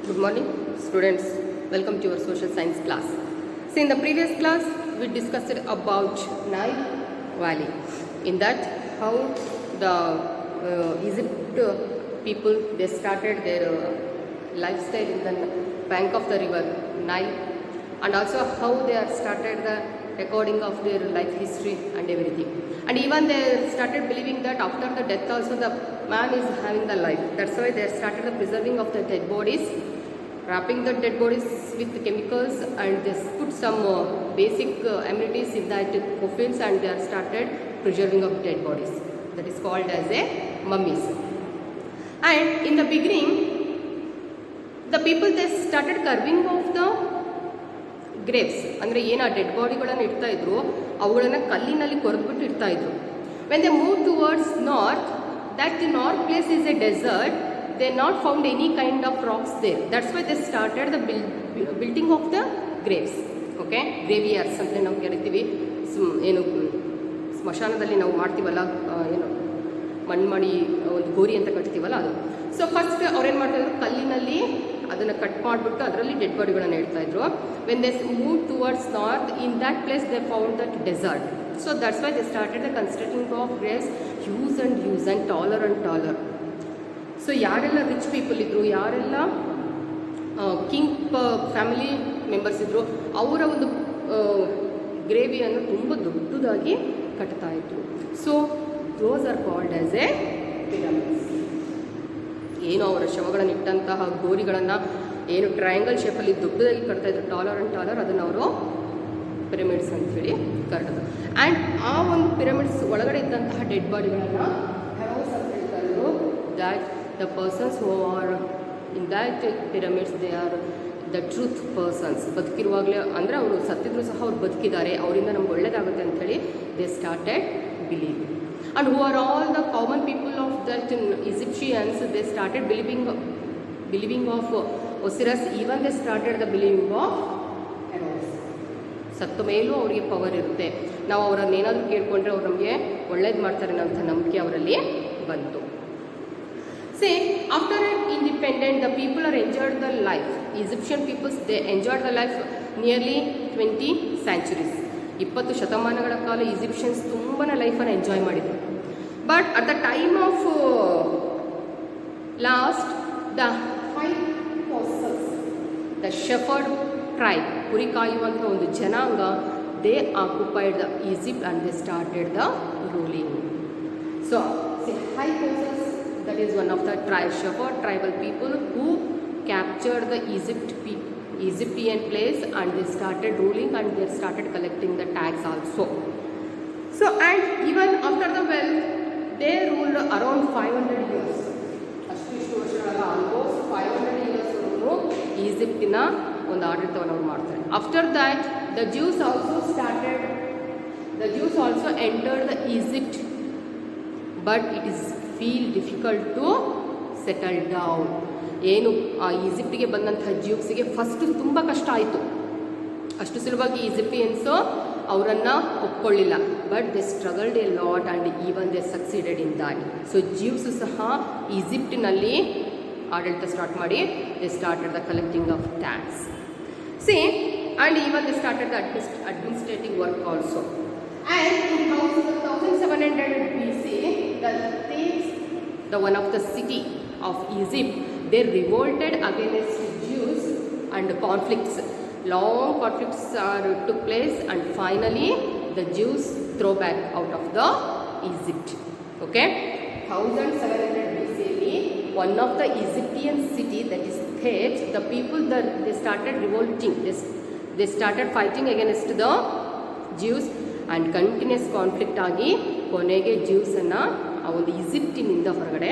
Good morning, students. Welcome to your social science class. So, in the previous class, we discussed about Nile Valley. In that, how the Egypt people they started their lifestyle in the bank of the river Nile, and also how they are started the recording of their life history and everything. And even they started believing that after the death also the man is having the life. That's why they started the preserving of the dead bodies, wrapping the dead bodies with chemicals, and they put some basic amenities in that coffins, and they are started preserving of dead bodies. That is called as a mummies. And in the beginning, the people they started carving of the graves ಅಂದರೆ ಏನು ಆ dead ಬಾಡಿಗಳನ್ನು ಇಡ್ತಾ ಇದ್ರು ಅವುಗಳನ್ನು ಕಲ್ಲಿನಲ್ಲಿ ಕೊರೆದ್ಬಿಟ್ಟು ಇಡ್ತಾ ಇದ್ರು. When they move towards north, that the north place is a desert, they not found any kind of rocks there. That's why they started the building of the graves. Okay, graveyards ಅಂತ ನಾವು ಕರಿತೀವಿ. ಏನು ಸ್ಮಶಾನದಲ್ಲಿ ನಾವು ಮಾಡ್ತೀವಲ್ಲ, ಏನು ಮಣ್ಣು ಮಾಡಿ ಒಂದು ಗೋರಿ ಅಂತ ಕಟ್ತೀವಲ್ಲ ಅದು. ಸೊ ಫಸ್ಟ್ ಅವ್ರೇನು ಮಾಡ್ತಾಯಿದ್ರು, ಕಲ್ಲಿನಲ್ಲಿ ಅದನ್ನು ಕಟ್ ಮಾಡಿಬಿಟ್ಟು ಅದರಲ್ಲಿ ಡೆಡ್ ಬಾಡಿಗಳನ್ನು ಇಡ್ತಾಯಿದ್ರು. When they move towards north, in that place they found that desert. So that's why they started the constructing of graves use and taller and taller. So ಯಾರೆಲ್ಲ rich people ಇದ್ದರು, ಯಾರೆಲ್ಲ king family members ಇದ್ದರು, ಅವರ ಒಂದು ಗ್ರೇವಿಯನ್ನು ತುಂಬ ದೊಡ್ಡದಾಗಿ ಕಟ್ತಾ ಇದ್ರು. So those are called as A pyramids. ಏನು ಅವರ ಶವಗಳನ್ನು ಇಟ್ಟಂತಹ ಗೋರಿಗಳನ್ನು ಏನು ಟ್ರಯಾಂಗಲ್ ಶೇಪಲ್ಲಿ ದೊಡ್ಡದಾಗಿ ಕಟ್ತಾಯಿದ್ರು, ಟಾಲರ್ ಆ್ಯಂಡ್ ಟಾಲರ್, ಅದನ್ನು ಅವರು ಪಿರಮಿಡ್ಸ್ ಅಂಥೇಳಿ ಕರೆಯೋದು. ಆ್ಯಂಡ್ ಆ ಒಂದು ಪಿರಮಿಡ್ಸ್ ಒಳಗಡೆ ಇದ್ದಂತಹ ಡೆಡ್ ಬಾಡಿಗಳನ್ನು ಹೆರೋಸ್ ಅಂತ ಹೇಳ್ತಾಯಿದ್ರು. That the persons who are in that pyramids they are the truth persons. ಬದುಕಿರುವಾಗಲೇ ಅಂದರೆ ಅವರು ಸತ್ತಿದ್ರು ಸಹ ಅವ್ರು ಬದುಕಿದ್ದಾರೆ, ಅವರಿಂದ ನಮ್ಗೆ ಒಳ್ಳೇದಾಗುತ್ತೆ ಅಂಥೇಳಿ they started believe. And who are all the common people of that Egyptians, they started believing of Osiris. Even they started the believing of Horus. ಸತ್ತ ಮೇಲೂ ಅವರಿಗೆ ಪವರ್ ಇರುತ್ತೆ, ನಾವು ಅವರನ್ನು ಏನಾದರೂ ಕೇಳಿಕೊಂಡ್ರೆ ಅವ್ರು ನಮಗೆ ಒಳ್ಳೇದು ಮಾಡ್ತಾರೆ ಅನ್ನೋಂಥ ನಂಬಿಕೆ ಅವರಲ್ಲಿ ಬಂತು. See, after independent, the people are enjoyed the life. Egyptian peoples, they enjoyed the life nearly 20 centuries. 20 ಶತಮಾನಗಳ ಕಾಲ ಈಜಿಪ್ಷಿಯನ್ಸ್ ತುಂಬಾ ಲೈಫನ್ನು ಎಂಜಾಯ್ ಮಾಡಿದರು. But at the time of last, the Hyksos, the shepherd tribe, ಕುರಿ ಕಾಯುವಂಥ ಒಂದು ಜನಾಂಗ, they occupied the Egypt and they started the ruling. So Hyksos, that is one of the shepherd tribal people who captured the Egyptian place, and they started ruling and they started collecting the tax also. So and even after the wealth, they ruled around 500 years. ಅಷ್ಟು ವರ್ಷಗಳ almost 500 years ವರೆಗೂ ಈಜಿಪ್ಟಿನ ಒಂದು ಆಡಳಿತವನ್ನು ಅವರು ಮಾಡ್ತಾರೆ. After that the Jews also entered the Egypt, but it is feel difficult to settle down. ಏನು ಆ ಈಜಿಪ್ಟಿಗೆ ಬಂದಂತಹ ಜ್ಯೂಸ್ಗೆ ಫಸ್ಟ್ ತುಂಬ ಕಷ್ಟ ಆಯಿತು. ಅಷ್ಟು ಸುಲಭವಾಗಿ ಈಜಿಪ್ಟಿಯನ್ಸು ಅವರನ್ನು ಒಪ್ಕೊಳ್ಳಿಲ್ಲ. But they struggled a lot and even they succeeded in that. So Jews ಸಹ ಈಜಿಪ್ಟಿನಲ್ಲಿ ಆಡಳಿತ ಸ್ಟಾರ್ಟ್ ಮಾಡಿ they started the collecting of tax. See and even they started the administrative work also. And in 1700 BC, the Thebes, the one of the city of Egypt, they revolted against Jews, and long conflicts took place, and finally the Jews throw back out of the Egypt. Okay, 1700 BC, one of the Egyptian city, that is Thebes, the people that they started revolting, they started fighting against the Jews, and continuous conflict ಆಗಿ ಕೊನೆಗೆ ಜ್ಯೂಸನ್ನು ಆ ಒಂದು ಈಜಿಪ್ಟಿನಿಂದ ಹೊರಗಡೆ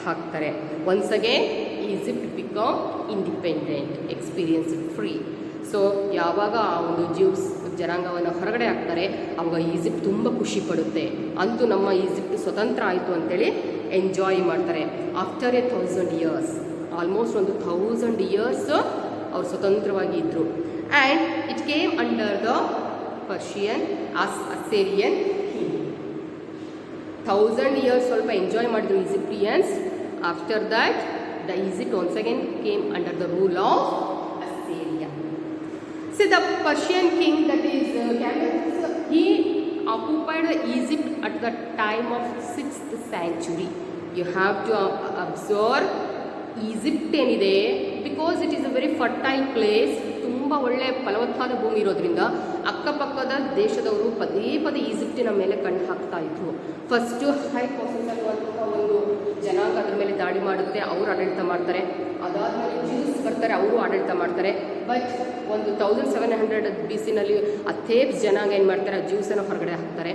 ಹಾಕ್ತಾರೆ. Once again Egypt become independent, experience free. So ಯಾವಾಗ ಆ ಒಂದು juice ಜನಾಂಗವನ್ನು ಹೊರಗಡೆ ಹಾಕ್ತಾರೆ, ಆವಾಗ ಈಜಿಪ್ಟ್ ತುಂಬ ಖುಷಿ ಪಡುತ್ತೆ, ಅಂತೂ ನಮ್ಮ ಈಜಿಪ್ಟ್ ಸ್ವತಂತ್ರ ಆಯಿತು ಅಂತೇಳಿ ಎಂಜಾಯ್ ಮಾಡ್ತಾರೆ. ಆಫ್ಟರ್ 1000 years, ಆಲ್ಮೋಸ್ಟ್ ಒಂದು 1000 years ಅವ್ರು ಸ್ವತಂತ್ರವಾಗಿ ಇದ್ದರು. And it came under the Persian Assyrian king. 1000 years ಸ್ವಲ್ಪ ಎಂಜಾಯ್ ಮಾಡಿದ್ರು Egyptians. After that the Egypt once again came under the rule of Assyria. See, the Persian king, that is Cambyses, he occupied Egypt at the time of 6th century. You have to observe Egypt ಏನಿದೆ, because it is a very fertile place, ತುಂಬ ಒಳ್ಳೆ ಫಲವತ್ತಾದ ಭೂಮಿ ಇರೋದ್ರಿಂದ ಅಕ್ಕಪಕ್ಕದ ದೇಶದವರು ಪದೇ ಪದೇ ಈಜಿಪ್ಟಿನ ಮೇಲೆ ಕಣ್ಣು ಹಾಕ್ತಾ ಇದ್ರು. ಫಸ್ಟು ಹೈಕೋಸಸ್ ಅನ್ನುವಂಥ ಒಂದು ಜನಾಂಗ ಅದರ ಮೇಲೆ ದಾಳಿ ಮಾಡುತ್ತೆ, ಅವರು ಆಡಳಿತ ಮಾಡ್ತಾರೆ. ಅದಾದಮೇಲೆ ಜ್ಯೂಸ್ ಬರ್ತಾರೆ, ಅವರು ಆಡಳಿತ ಮಾಡ್ತಾರೆ. ಬಟ್ ಒಂದು 1700 BC-ನಲ್ಲಿ ಆ ಥೇಬ್ಸ್ ಜನಾಂಗ ಏನು ಮಾಡ್ತಾರೆ, ಆ ಜ್ಯೂಸನ್ನು ಹೊರಗಡೆ ಹಾಕ್ತಾರೆ.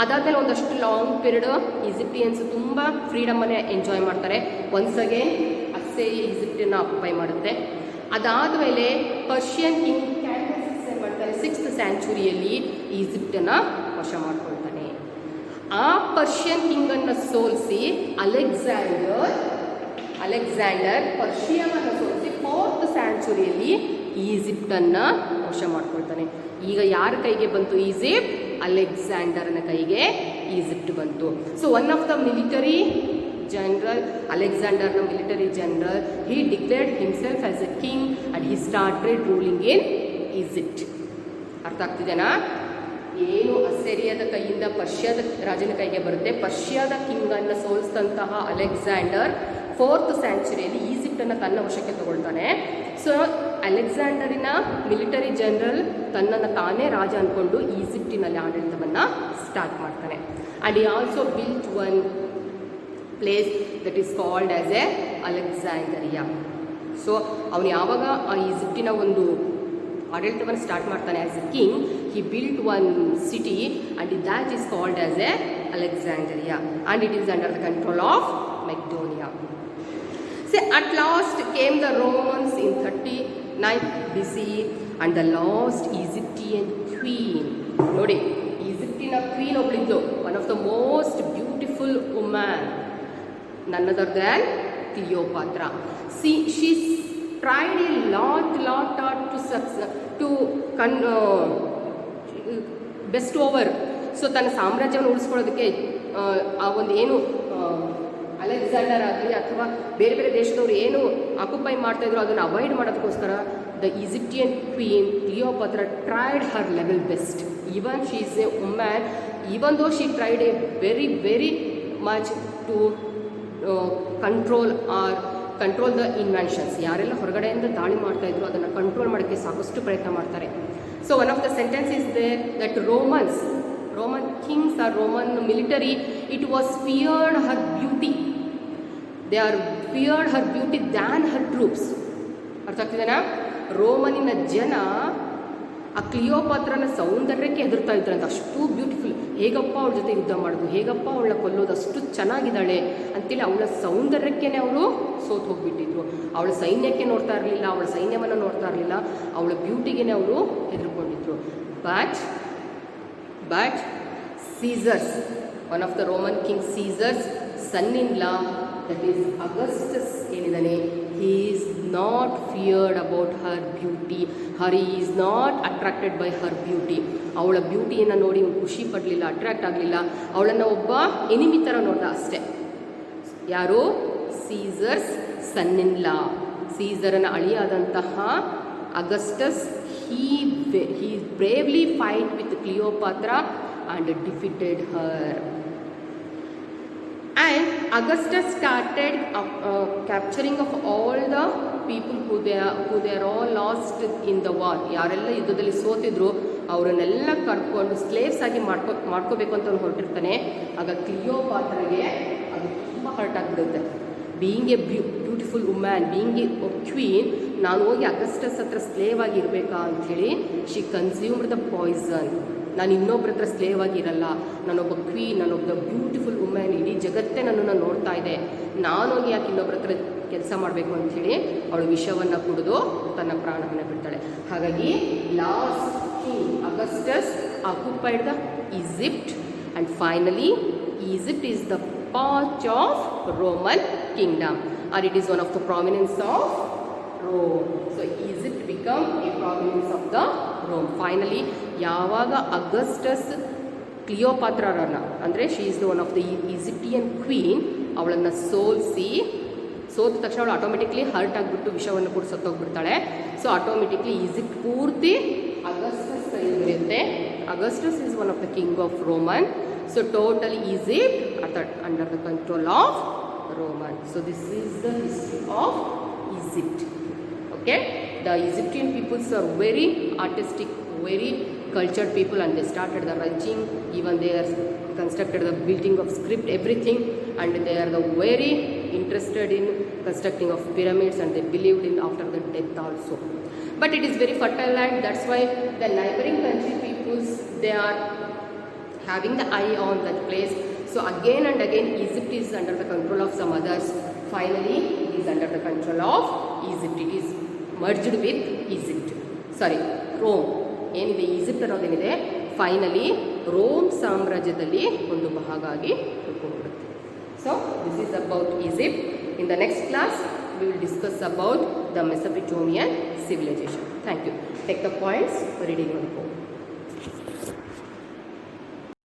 ಅದಾದಮೇಲೆ ಒಂದಷ್ಟು ಲಾಂಗ್ ಪೀರಿಯಡ್ ಈಜಿಪ್ಟಿಯನ್ಸ್ ತುಂಬ ಫ್ರೀಡಮನ್ನೇ ಎಂಜಾಯ್ ಮಾಡ್ತಾರೆ. ಒನ್ಸ್ ಅಗೇನ್ ಅಸ್ಸೇರಿಯಾ ಈಜಿಪ್ಟನ್ನು ಆಕ್ಯುಪೈ ಮಾಡುತ್ತೆ. ಅದಾದಮೇಲೆ ಪರ್ಷಿಯನ್ ಕಿಂಗ್ ಕ್ಯಾಂಬ್ಯಸಸ್ ಏನು ಮಾಡ್ತಾರೆ, 6th ಸೆಂಚುರಿಯಲ್ಲಿ ಈಜಿಪ್ಟನ್ನು ವಶ ಮಾಡ್ಕೊಳ್ತಾನೆ. ಆ ಪರ್ಷಿಯನ್ ಕಿಂಗನ್ನು ಸೋಲಿಸಿ ಅಲೆಕ್ಸಾಂಡರ್ ಪರ್ಷಿಯಾವನ್ನು ಸೋಲಿಸಿ 4th ಸೆಂಚುರಿಯಲ್ಲಿ ಈಜಿಪ್ಟನ್ನು ವಶ ಮಾಡ್ಕೊಳ್ತಾನೆ. ಈಗ ಯಾರ ಕೈಗೆ ಬಂತು ಈಜಿಪ್ಟ್? ಅಲೆಕ್ಸಾಂಡರ್ನ ಕೈಗೆ ಈಜಿಪ್ಟ್ ಬಂತು. So one of the military general, Alexander the military general, he declared himself as a king and he started ruling in Egypt. ಅರ್ಥ ಆಗ್ತಿದೆನಾ? ಏನು ಅಸ್ಸೇರಿಯಾದ ಕೈಯಿಂದ ಪರ್ಷಿಯಾದ ರಾಜನ ಕೈಗೆ ಬರುತ್ತೆ. ಪರ್ಷಿಯಾದ ಕಿಂಗನ್ನು ಸೋಲಿಸಿದಂತಹ ಅಲೆಕ್ಸಾಂಡರ್ 4th ಸೆಂಚುರಿಯಲ್ಲಿ ಈಜಿಪ್ಟನ್ನು ತನ್ನ ವಶಕ್ಕೆ ತಗೊಳ್ತಾನೆ. ಸೊ ಅಲೆಕ್ಸಾಂಡರಿನ ಮಿಲಿಟರಿ ಜನರಲ್ ತನ್ನನ್ನು ತಾನೇ ರಾಜ ಅಂದ್ಕೊಂಡು ಈಜಿಪ್ಟಿನಲ್ಲಿ ಆಡಳಿತವನ್ನು ಸ್ಟಾರ್ಟ್ ಮಾಡ್ತಾನೆ. And he also built one place that is called as a Alexandria. So ಅವನು ಯಾವಾಗ ಆ ಈಜಿಪ್ಟಿನ ಒಂದು ಆಡಳಿತವನ್ನು ಸ್ಟಾರ್ಟ್ ಮಾಡ್ತಾನೆ as a king, he built one city and that is called as a Alexandria and it is under the control of Macedonia. So at last came the Romans in 39 BC and the last Egyptian queen. ನೋಡಿ, ಈಜಿಪ್ಟಿನ queen ಒಬ್ಬಳಿದ್ದು, one of the most beautiful woman, none other than Cleopatra. She tried a lot to best over. So ತನ್ನ ಸಾಮ್ರಾಜ್ಯವನ್ನು ಉಳಿಸ್ಕೊಳ್ಳೋದಕ್ಕೆ ಆ ಒಂದು ಏನು Alexander ಆಗಲಿ ಅಥವಾ ಬೇರೆ ಬೇರೆ ದೇಶದವರು ಏನು ಆಕ್ಯುಪೈ ಮಾಡ್ತಾಯಿದ್ರು ಅದನ್ನು ಅವಾಯ್ಡ್ ಮಾಡೋದಕ್ಕೋಸ್ಕರ the Egyptian queen Cleopatra tried her level best. Even she is a woman, even though she tried a very much to control the inventions. ಯಾರೆಲ್ಲ ಹೊರಗಡೆಯಿಂದ ದಾಳಿ ಮಾಡ್ತಾಯಿದ್ರು ಅದನ್ನು ಕಂಟ್ರೋಲ್ ಮಾಡೋಕ್ಕೆ ಸಾಕಷ್ಟು ಪ್ರಯತ್ನ ಮಾಡ್ತಾರೆ. So one of the sentence is there that Roman kings or Roman military, it was feared her beauty. They are feared her beauty than her troops. ಅರ್ಥ ಆಗ್ತಿದೆನಾ? ರೋಮನಿನ ಜನ ಆ ಕ್ಲಿಯೋಪಾತ್ರನ ಸೌಂದರ್ಯಕ್ಕೆ ಹೆದರ್ತಾ ಇದ್ರಂತ. ಅಷ್ಟು ಬ್ಯೂಟಿಫುಲ್, ಹೇಗಪ್ಪ ಅವಳ ಜೊತೆ ಯುದ್ಧ ಮಾಡೋದು, ಹೇಗಪ್ಪ ಅವಳನ್ನ ಕೊಲ್ಲೋದು, ಅಷ್ಟು ಚೆನ್ನಾಗಿದ್ದಾಳೆ ಅಂತೇಳಿ ಅವಳ ಸೌಂದರ್ಯಕ್ಕೇ ಅವರು ಸೋತು ಹೋಗಿಬಿಟ್ಟಿದ್ರು. ಅವಳ ಸೈನ್ಯಕ್ಕೆ ನೋಡ್ತಾ ಇರಲಿಲ್ಲ, ಅವಳ ಸೈನ್ಯವನ್ನು ನೋಡ್ತಾ ಇರಲಿಲ್ಲ, ಅವಳ ಬ್ಯೂಟಿಗೆ ಅವರು ಹೆದರ್ಕೊಂಡಿದ್ರು. But Caesar's, one of the Roman king Caesar's son in law, that is Augustus ಏನಿದ್ದಾನೆ, he is not feared about her beauty, he is not attracted by her beauty. ಅವಳ ಬ್ಯೂಟಿಯನ್ನು ನೋಡಿ ಖುಷಿ ಪಡಲಿಲ್ಲ, ಅಟ್ರಾಕ್ಟ್ ಆಗಲಿಲ್ಲ, ಅವಳನ್ನು ಒಬ್ಬ ಎನಿಮಿ ಥರ ನೋಡ್ದ ಅಷ್ಟೇ. ಯಾರು? ಸೀಸರ್ಸ್ ಸನ್ ಇನ್ ಲಾ, ಸೀಸರನ ಅಳಿಯಾದಂತಹ Augustus. he bravely fight with Cleopatra and defeated her. And Augustus started capturing of all the people who they are all lost in the war. ಯಾರೆಲ್ಲ ಯುದ್ಧದಲ್ಲಿ ಸೋತಿದ್ರು ಅವರನ್ನೆಲ್ಲ ಕರ್ಕೊಂಡು ಸ್ಲೇವ್ಸ್ ಆಗಿ ಮಾಡ್ಕೋಬೇಕು ಅಂತ ಅವ್ನು ಹೊರಟಿರ್ತಾನೆ. ಆಗ ಕ್ಲಿಯೋಪಾತ್ರಗೆ ಅದು ತುಂಬ ಹರ್ಟ್ ಆಗಿಬಿಡುತ್ತೆ. Being A beautiful woman, being A queen, ನಾನು ಹೋಗಿ ಅಗಸ್ಟಸ್ ಹತ್ರ ಸ್ಲೇವ್ ಆಗಿ ಇರಬೇಕಾ ಅಂಥೇಳಿ ಶಿ ಕನ್ಸ್ಯೂಮ್ಡ್ ದ ಪಾಯ್ಸನ್. ನಾನು ಇನ್ನೊಬ್ಬರ ಹತ್ರ ಸ್ಲೇವ್ ಆಗಿರಲ್ಲ, ನಾನೊಬ್ಬ ಕ್ವೀನ್, ನಾನೊಬ್ಬ ಬ್ಯೂಟಿಫುಲ್ ವುಮೆನ್, ಇಡೀ ಜಗತ್ತೇ ನನ್ನನ್ನು ನೋಡ್ತಾ ಇದೆ, ನಾನೋಗಿ ಯಾಕೆ ಇನ್ನೊಬ್ಬರ ಹತ್ರ ಕೆಲಸ ಮಾಡಬೇಕು ಅಂಥೇಳಿ ಅವಳು ವಿಷವನ್ನು ಕುಡಿದು ತನ್ನ ಪ್ರಾಣವನ್ನು ಬಿಡ್ತಾಳೆ. ಹಾಗಾಗಿ last king Augustus occupied the Egypt and finally Egypt is the part of Roman kingdom or it is one of the prominence of Rome. So Egypt become a province of the Rome. Finally, ಯಾವಾಗ Augustus ಕ್ಲಿಯೋಪಾತ್ರರನ್ನ, ಅಂದರೆ she is the one of the Egyptian queen, ಅವಳನ್ನು ಸೋತ ತಕ್ಷಣ ಅವಳು automatically hurt ಆಗಿಬಿಟ್ಟು ವಿಷವನ್ನು ಕೂಡ ಸತ್ತೋಗ್ಬಿಡ್ತಾಳೆ. ಸೊ ಆಟೋಮೆಟಿಕ್ಲಿ ಈಜಿಪ್ಟ್ ಪೂರ್ತಿ ಅಗಸ್ಟಸ್ ಕೈಲಿರುತ್ತೆ. Augustus is one of the king of Roman. So totally Egypt under the control of Roman. So this is the history of Egypt. Okay, the Egyptian peoples are very artistic, very cultured people, and they started the ranching. Even they are constructed the building of script, everything, and they are the very interested in constructing of pyramids, and they believed in after the death also. But it is very fertile land. That's why the neighboring country peoples, they are having the eye on that place. So again and again Egypt is under the control of some others. Finally it is under the control of Egypt. It is merged with Egypt. Sorry, Rome. ಏನಿದೆ Egypt ಅನ್ನೋದೇನಿದೆ finally Rome ಸಾಮ್ರಾಜ್ಯದಲ್ಲಿ ಒಂದು ಭಾಗ ಆಗಿ ಉಳ್ಕೊಂಡ್ಬಿಡುತ್ತೆ. So this is about Egypt. In the next class we will discuss about the Mesopotamian civilization. Thank you. Take the points for reading on the board.